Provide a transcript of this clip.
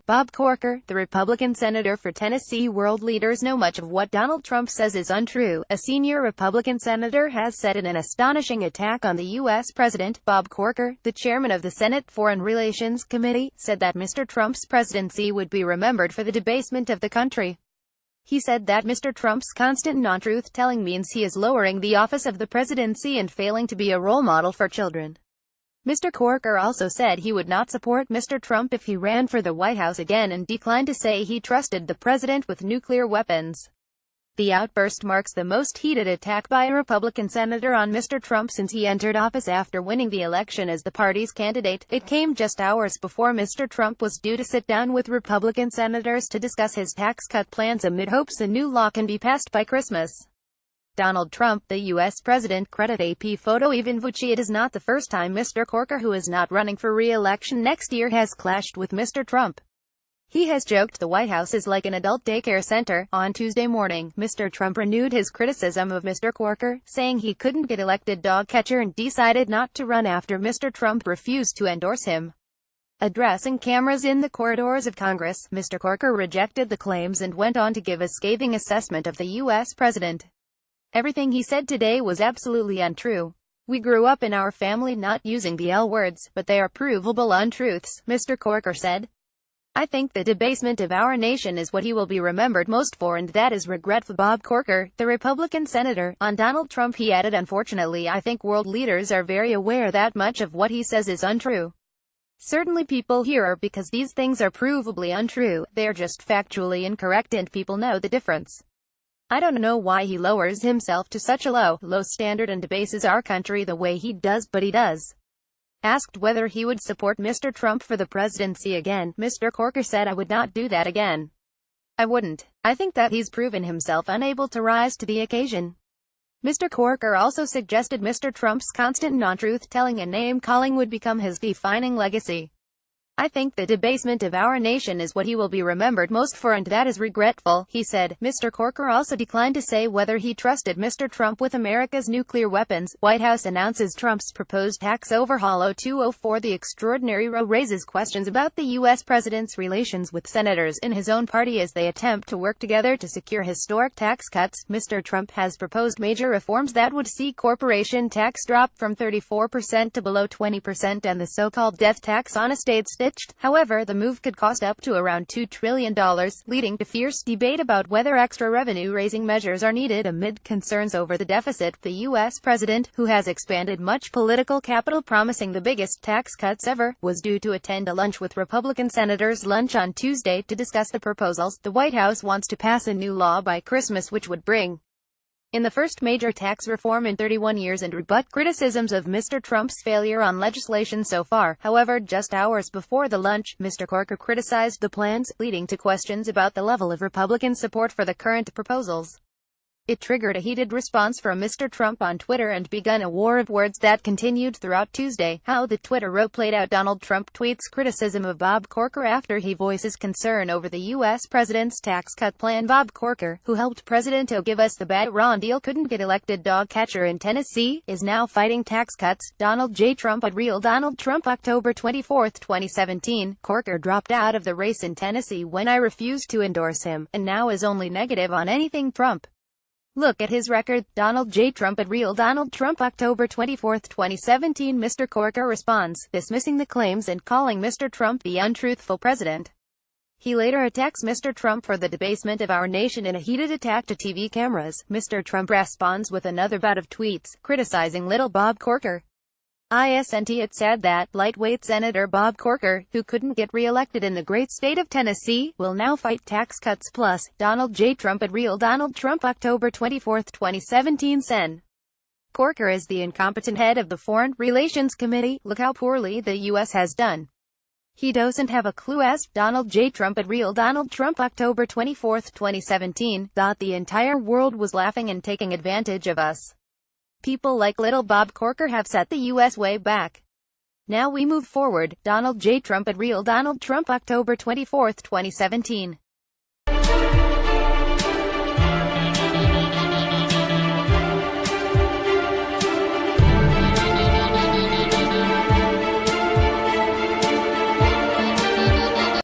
Bob Corker, the Republican senator for Tennessee. World leaders know much of what Donald Trump says is untrue, a senior Republican senator has said in an astonishing attack on the U.S. president. Bob Corker, the chairman of the Senate Foreign Relations Committee, said that Mr. Trump's presidency would be remembered for the debasement of the country. He said that Mr. Trump's constant non-truth-telling means he is lowering the office of the presidency and failing to be a role model for children. Mr. Corker also said he would not support Mr. Trump if he ran for the White House again and declined to say he trusted the president with nuclear weapons. The outburst marks the most heated attack by a Republican senator on Mr. Trump since he entered office after winning the election as the party's candidate. It came just hours before Mr. Trump was due to sit down with Republican senators to discuss his tax cut plans amid hopes a new law can be passed by Christmas. Donald Trump, the U.S. president, credit AP photo. Even Vucci. It is not the first time Mr. Corker, who is not running for re-election next year, has clashed with Mr. Trump. He has joked the White House is like an adult daycare center. On Tuesday morning, Mr. Trump renewed his criticism of Mr. Corker, saying he couldn't get elected dog catcher and decided not to run after Mr. Trump refused to endorse him. Addressing cameras in the corridors of Congress, Mr. Corker rejected the claims and went on to give a scathing assessment of the U.S. president. Everything he said today was absolutely untrue. We grew up in our family not using the L words, but they are provable untruths, Mr. Corker said. I think the debasement of our nation is what he will be remembered most for, and that is regretful. Bob Corker, the Republican senator, on Donald Trump, he added, unfortunately I think world leaders are very aware that much of what he says is untrue. Certainly people here are, because these things are provably untrue, they are just factually incorrect and people know the difference. I don't know why he lowers himself to such a low standard and debases our country the way he does, but he does. Asked whether he would support Mr. Trump for the presidency again, Mr. Corker said, I would not do that again. I wouldn't. I think that he's proven himself unable to rise to the occasion. Mr. Corker also suggested Mr. Trump's constant non-truth-telling and name-calling would become his defining legacy. I think the debasement of our nation is what he will be remembered most for, and that is regretful, he said. Mr. Corker also declined to say whether he trusted Mr. Trump with America's nuclear weapons. White House announces Trump's proposed tax overhaul. 0204 The extraordinary row raises questions about the U.S. president's relations with senators in his own party as they attempt to work together to secure historic tax cuts. Mr. Trump has proposed major reforms that would see corporation tax drop from 34% to below 20% and the so-called death tax on estates ditched. However, the move could cost up to around $2 trillion, leading to fierce debate about whether extra revenue-raising measures are needed amid concerns over the deficit. The U.S. president, who has expanded much political capital promising the biggest tax cuts ever, was due to attend a lunch with Republican senators on Tuesday to discuss the proposals. The White House wants to pass a new law by Christmas which would bring in the first major tax reform in 31 years and rebut criticisms of Mr. Trump's failure on legislation so far. However, just hours before the lunch, Mr. Corker criticized the plans, leading to questions about the level of Republican support for the current proposals. It triggered a heated response from Mr. Trump on Twitter and begun a war of words that continued throughout Tuesday. How the Twitter row played out. Donald Trump tweets criticism of Bob Corker after he voices concern over the U.S. president's tax cut plan. Bob Corker, who helped President O give us the bad Ron deal, couldn't get elected dog catcher in Tennessee, is now fighting tax cuts. Donald J. Trump at Real Donald Trump. October 24, 2017, Corker dropped out of the race in Tennessee when I refused to endorse him, and now is only negative on anything Trump. Look at his record. Donald J. Trump at Real Donald Trump. October 24, 2017. Mr. Corker responds, dismissing the claims and calling Mr. Trump the untruthful president. He later attacks Mr. Trump for the debasement of our nation in a heated attack to TV cameras. Mr. Trump responds with another bout of tweets, criticizing little Bob Corker. It's sad that lightweight Senator Bob Corker, who couldn't get re-elected in the great state of Tennessee, will now fight tax cuts. Plus, Donald J. Trump at Real Donald Trump. October 24, 2017. Sen. Corker is the incompetent head of the Foreign Relations Committee. Look how poorly the U.S. has done. He doesn't have a clue. As Donald J. Trump at Real Donald Trump. October 24, 2017. Thought the entire world was laughing and taking advantage of us. People like little Bob Corker have set the U.S. way back. Now we move forward. Donald J. Trump at Real Donald Trump. October 24, 2017.